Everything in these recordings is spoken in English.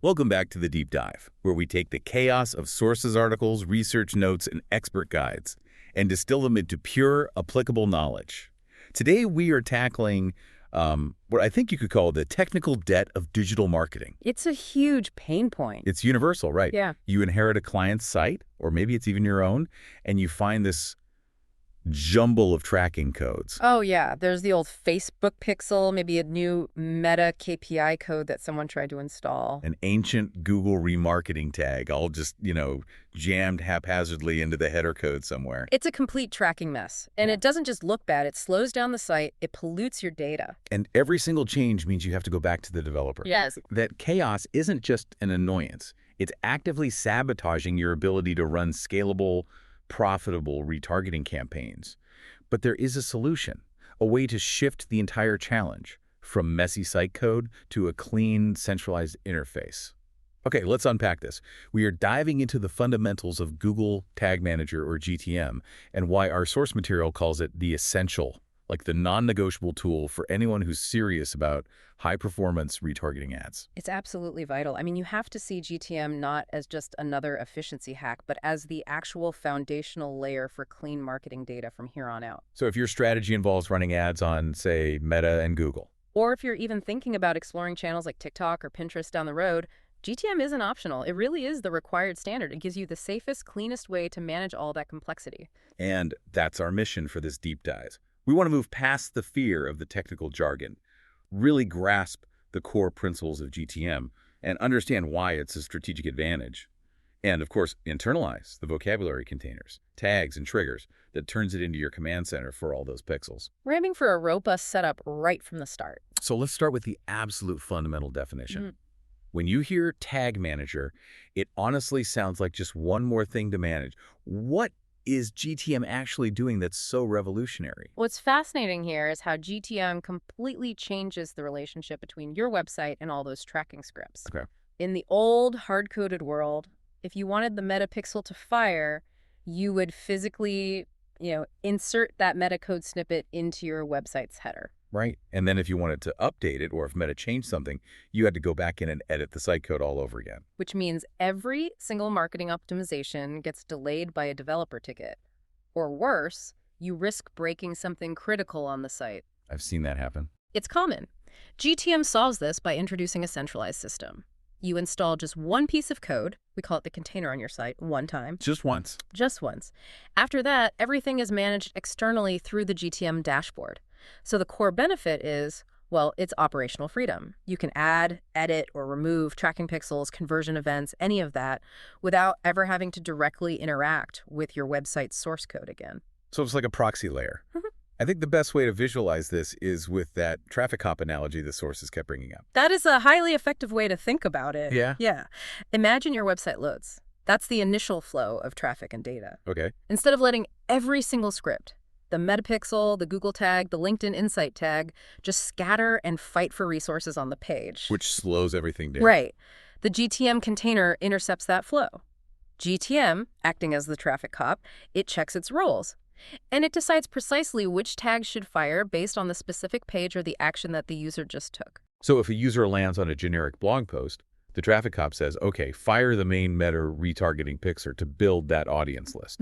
Welcome back to the Deep Dive, where we take the chaos of sources articles, research notes, and expert guides and distill them into pure, applicable knowledge. Today, we are tackling what I think you could call the technical debt of digital marketing. It's a huge pain point. It's universal, right? Yeah. You inherit a client's site, or maybe it's even your own, and you find this jumble of tracking codes. Oh, yeah. There's the old Facebook pixel, maybe a new Meta KPI code that someone tried to install. An ancient Google remarketing tag, all just, jammed haphazardly into the header code somewhere. It's a complete tracking mess. And it doesn't just look bad. It slows down the site. It pollutes your data. And every single change means you have to go back to the developer. Yes. That chaos isn't just an annoyance. It's actively sabotaging your ability to run scalable, profitable retargeting campaigns. But there is a solution, a way to shift the entire challenge from messy site code to a clean, centralized interface. Okay, let's unpack this. We are diving into the fundamentals of Google Tag Manager, or GTM, and why our source material calls it the essential, like the non-negotiable tool for anyone who's serious about high-performance retargeting ads. It's absolutely vital. I mean, you have to see GTM not as just another efficiency hack, but as the actual foundational layer for clean marketing data from here on out. So if your strategy involves running ads on, say, Meta and Google, Or if you're even thinking about exploring channels like TikTok or Pinterest down the road, GTM isn't optional. It really is the required standard. It gives you the safest, cleanest way to manage all that complexity. and that's our mission for this deep dive. We want to move past the fear of the technical jargon, really grasp the core principles of GTM, and understand why it's a strategic advantage. And, of course, internalize the vocabulary containers, tags, and triggers that turns it into your command center for all those pixels. We're aiming for a robust setup right from the start. So let's start with the absolute fundamental definition. When you hear Tag Manager, it honestly sounds like just one more thing to manage. What is GTM actually doing that's so revolutionary? What's fascinating here is how GTM completely changes the relationship between your website and all those tracking scripts. Okay. In the old hard-coded world, if you wanted the meta pixel to fire, you would physically, insert that meta code snippet into your website's header. Right. And then if you wanted to update it, or if Meta changed something, you had to go back in and edit the site code all over again. Which means every single marketing optimization gets delayed by a developer ticket. Or worse, you risk breaking something critical on the site. I've seen that happen. It's common. GTM solves this by introducing a centralized system. You install just one piece of code, we call it the container on your site, one time. Just once. Just once. After that, everything is managed externally through the GTM dashboard. So the core benefit is, well, it's operational freedom. You can add, edit, or remove tracking pixels, conversion events, any of that, without ever having to directly interact with your website's source code again. So it's like a proxy layer. I think the best way to visualize this is with that traffic cop analogy the sources kept bringing up. That is a highly effective way to think about it. Yeah? Yeah. Imagine your website loads. That's the initial flow of traffic and data. Okay. Instead of letting every single script, the metapixel, the Google tag, the LinkedIn Insight tag, just scatter and fight for resources on the page. Which slows everything down. Right. The GTM container intercepts that flow. GTM, acting as the traffic cop, it checks its roles. And it decides precisely which tags should fire based on the specific page or the action that the user just took. So if a user lands on a generic blog post, the traffic cop says, okay, fire the main Meta retargeting pixel to build that audience list.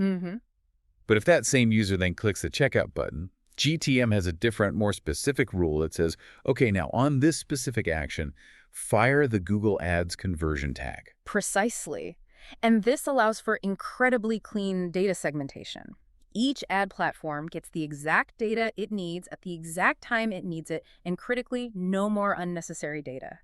But if that same user then clicks the checkout button, GTM has a different, more specific rule that says, okay, now on this specific action, fire the Google Ads conversion tag. Precisely. And this allows for incredibly clean data segmentation. Each ad platform gets the exact data it needs at the exact time it needs it, and critically, no more unnecessary data.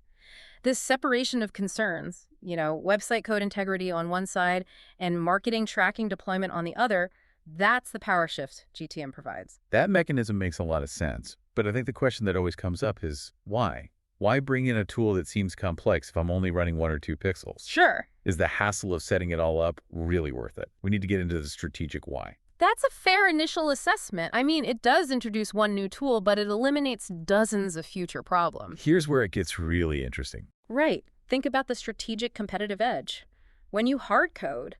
This separation of concerns, website code integrity on one side and marketing tracking deployment on the other, that's the power shift GTM provides. That mechanism makes a lot of sense, but I think the question that always comes up is why? Why bring in a tool that seems complex if I'm only running 1 or 2 pixels? Sure. Is the hassle of setting it all up really worth it? We need to get into the strategic why. That's a fair initial assessment. I mean, it does introduce one new tool, but it eliminates dozens of future problems. Here's where it gets really interesting. Right. Think about the strategic competitive edge. When you hard code,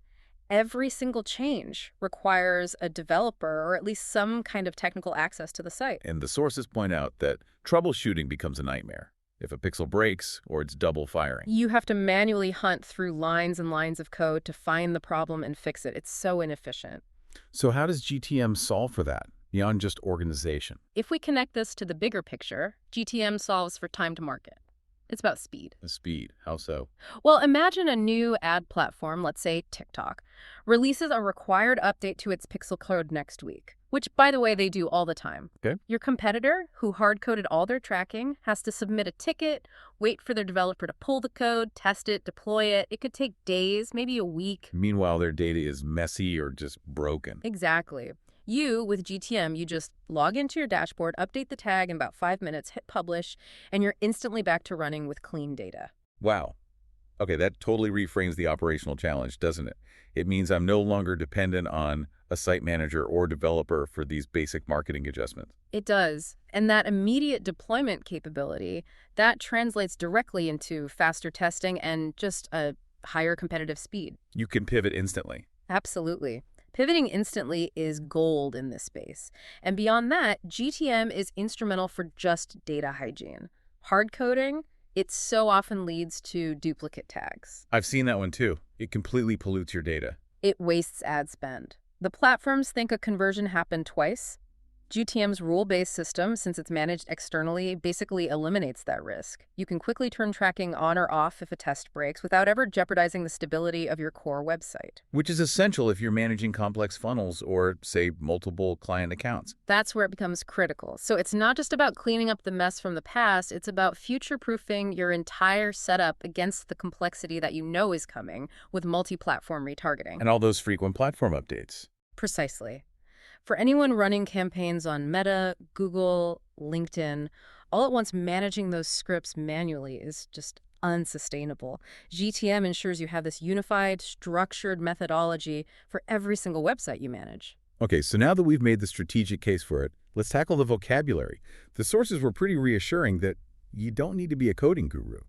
every single change requires a developer or at least some kind of technical access to the site. And the sources point out that troubleshooting becomes a nightmare. if a pixel breaks or it's double firing. You have to manually hunt through lines and lines of code to find the problem and fix it. It's so inefficient. So how does GTM solve for that, beyond just organization? If we connect this to the bigger picture, GTM solves for time to market. It's about speed. The speed, how so? Well, imagine a new ad platform, let's say TikTok, releases a required update to its pixel code next week, which, by the way, they do all the time. Okay. Your competitor, who hard-coded all their tracking, has to submit a ticket, wait for their developer to pull the code, test it, deploy it. It could take days, maybe a week. Meanwhile, their data is messy or just broken. Exactly. You, with GTM, you just log into your dashboard, update the tag in about 5 minutes, hit publish, and you're instantly back to running with clean data. Wow. Okay, that totally reframes the operational challenge, doesn't it? It means I'm no longer dependent on a site manager or developer for these basic marketing adjustments. It does. And that immediate deployment capability, that translates directly into faster testing and just a higher competitive speed. You can pivot instantly. Absolutely. Pivoting instantly is gold in this space. And beyond that, GTM is instrumental for just data hygiene. Hard coding, it so often leads to duplicate tags. I've seen that one too. It completely pollutes your data. It wastes ad spend. The platforms think a conversion happened twice. GTM's rule-based system, since it's managed externally, basically eliminates that risk. You can quickly turn tracking on or off if a test breaks without ever jeopardizing the stability of your core website. Which is essential if you're managing complex funnels or, say, multiple client accounts. That's where it becomes critical. So it's not just about cleaning up the mess from the past, it's about future-proofing your entire setup against the complexity that you know is coming with multi-platform retargeting. And all those frequent platform updates. Precisely. For anyone running campaigns on Meta, Google, LinkedIn, all at once managing those scripts manually is just unsustainable. GTM ensures you have this unified, structured methodology for every single website you manage. Okay, so now that we've made the strategic case for it, let's tackle the vocabulary. The sources were pretty reassuring that you don't need to be a coding guru.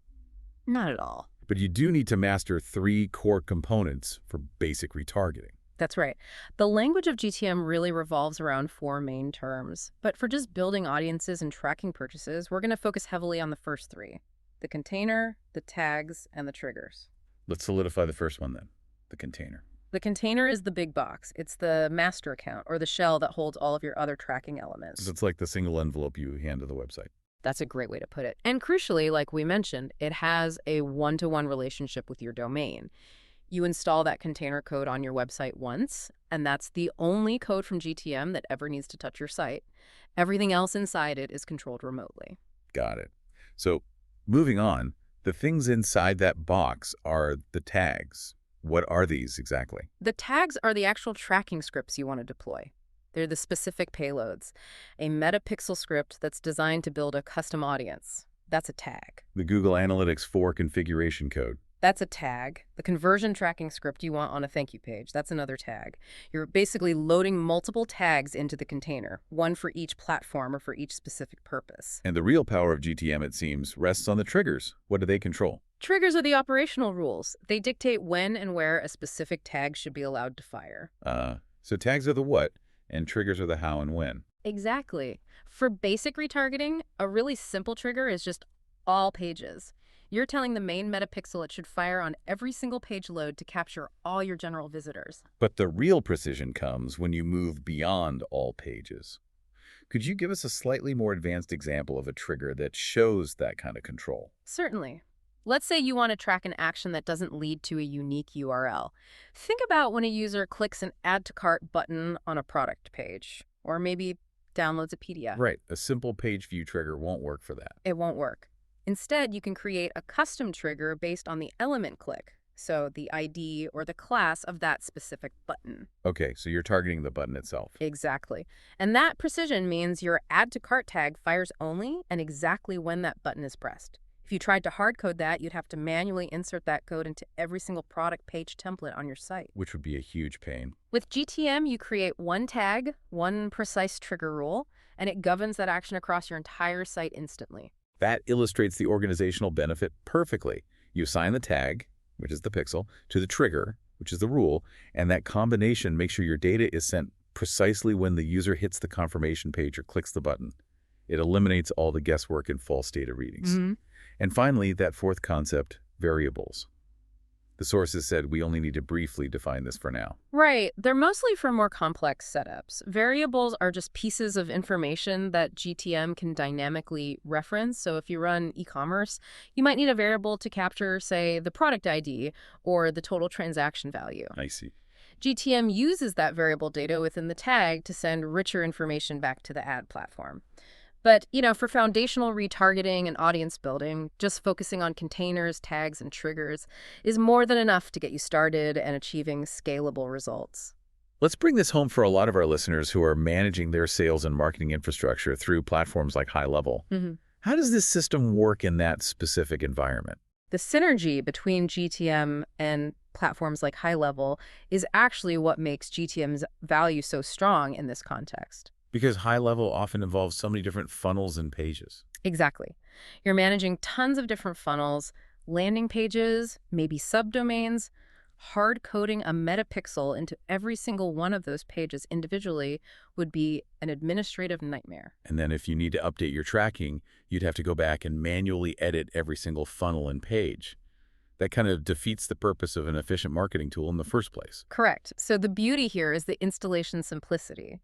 Not at all. But you do need to master 3 core components for basic retargeting. That's right. The language of GTM really revolves around 4 main terms. But for just building audiences and tracking purchases, we're going to focus heavily on the first 3. The container, the tags, and the triggers. Let's solidify the first one then, the container. The container is the big box. It's the master account, or the shell that holds all of your other tracking elements. It's like the single envelope you hand to the website. That's a great way to put it. And crucially, like we mentioned, it has a one-to-one relationship with your domain. You install that container code on your website once, and that's the only code from GTM that ever needs to touch your site. Everything else inside it is controlled remotely. Got it. So, moving on, the things inside that box are the tags. What are these exactly? The tags are the actual tracking scripts you want to deploy. They're the specific payloads. A metapixel script that's designed to build a custom audience. That's a tag. The Google Analytics 4 configuration code. That's a tag. The conversion tracking script you want on a thank you page, that's another tag. You're basically loading multiple tags into the container, one for each platform or for each specific purpose. And the real power of GTM, it seems, rests on the triggers. What do they control? Triggers are the operational rules. They dictate when and where a specific tag should be allowed to fire. So tags are the what, and triggers are the how and when. Exactly. For basic retargeting, a really simple trigger is just all pages. You're telling the main metapixel it should fire on every single page load to capture all your general visitors. But the real precision comes when you move beyond all pages. Could you give us a slightly more advanced example of a trigger that shows that kind of control? Certainly. Let's say you want to track an action that doesn't lead to a unique URL. Think about when a user clicks an Add to Cart button on a product page, or maybe downloads a PDF. Right. A simple page view trigger won't work for that. It won't work. Instead, you can create a custom trigger based on the element click, so the ID or the class of that specific button. Okay, so you're targeting the button itself. Exactly. And that precision means your Add to Cart tag fires only and exactly when that button is pressed. If you tried to hard code that, you'd have to manually insert that code into every single product page template on your site. Which would be a huge pain. With GTM, you create one tag, one precise trigger rule, and it governs that action across your entire site instantly. That illustrates the organizational benefit perfectly. You assign the tag, which is the pixel, to the trigger, which is the rule, and that combination makes sure your data is sent precisely when the user hits the confirmation page or clicks the button. It eliminates all the guesswork and false data readings. And finally, that fourth concept, variables. The sources said we only need to briefly define this for now. Right. They're mostly for more complex setups. Variables are just pieces of information that GTM can dynamically reference. So if you run e-commerce, you might need a variable to capture, say, the product ID or the total transaction value. I see. GTM uses that variable data within the tag to send richer information back to the ad platform. But, for foundational retargeting and audience building, just focusing on containers, tags, and triggers is more than enough to get you started and achieving scalable results. Let's bring this home for a lot of our listeners who are managing their sales and marketing infrastructure through platforms like High Level. How does this system work in that specific environment? The synergy between GTM and platforms like High Level is actually what makes GTM's value so strong in this context. Because High Level often involves so many different funnels and pages. Exactly. You're managing tons of different funnels, landing pages, maybe subdomains. Hard coding a metapixel into every single one of those pages individually would be an administrative nightmare. And then if you need to update your tracking, you'd have to go back and manually edit every single funnel and page. That kind of defeats the purpose of an efficient marketing tool in the first place. Correct. So the beauty here is the installation simplicity.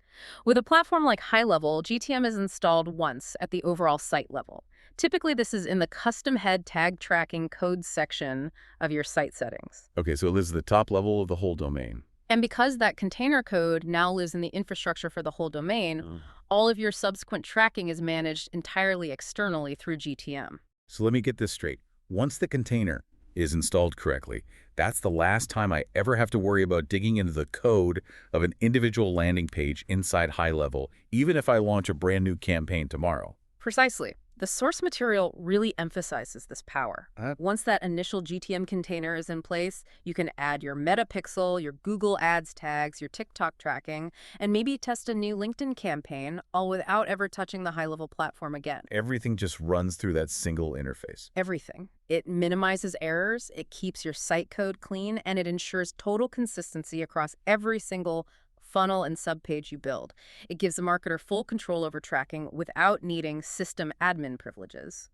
With a platform like High Level, GTM is installed once at the overall site level. Typically, this is in the custom head tag tracking code section of your site settings. Okay, so it lives at the top level of the whole domain. And because that container code now lives in the infrastructure for the whole domain, all of your subsequent tracking is managed entirely externally through GTM. So let me get this straight. Once the container is installed correctly, that's the last time I ever have to worry about digging into the code of an individual landing page inside High Level, even if I launch a brand new campaign tomorrow. Precisely. The source material really emphasizes this power. Once that initial GTM container is in place, you can add your metapixel, your Google Ads tags, your TikTok tracking, and maybe test a new LinkedIn campaign, all without ever touching the high-level platform again. Everything just runs through that single interface. Everything. It minimizes errors, it keeps your site code clean, and it ensures total consistency across every single funnel and subpage you build. It gives the marketer full control over tracking without needing system admin privileges.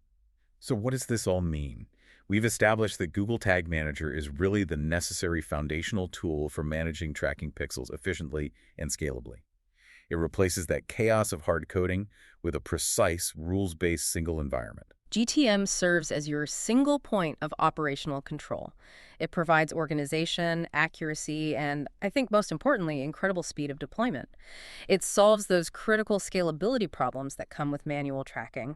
So what does this all mean? We've established that Google Tag Manager is really the necessary foundational tool for managing tracking pixels efficiently and scalably. It replaces that chaos of hard coding with a precise, rules-based single environment. GTM serves as your single point of operational control. It provides organization, accuracy, and, I think most importantly, incredible speed of deployment. It solves those critical scalability problems that come with manual tracking,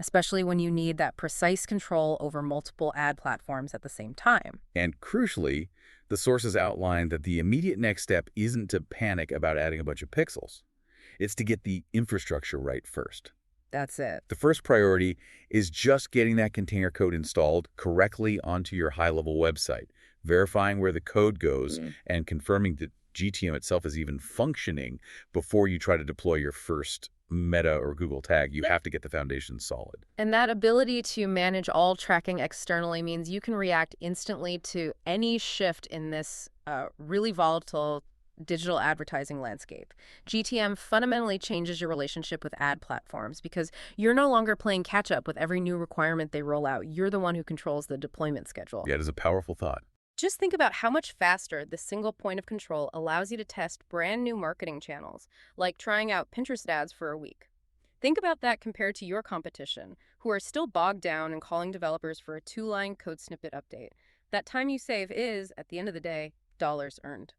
especially when you need that precise control over multiple ad platforms at the same time. And crucially, the sources outline that the immediate next step isn't to panic about adding a bunch of pixels. It's to get the infrastructure right first. That's it. The first priority is just getting that container code installed correctly onto your high-level website, verifying where the code goes, and confirming that GTM itself is even functioning before you try to deploy your first Meta or Google tag. You have to get the foundation solid. And that ability to manage all tracking externally means you can react instantly to any shift in this really volatile digital advertising landscape. GTM fundamentally changes your relationship with ad platforms because you're no longer playing catch up with every new requirement they roll out. You're the one who controls the deployment schedule. Yeah, it is a powerful thought. Just think about how much faster this single point of control allows you to test brand new marketing channels, like trying out Pinterest ads for a week. Think about that compared to your competition, who are still bogged down and calling developers for a 2-line code snippet update. That time you save is, at the end of the day, dollars earned.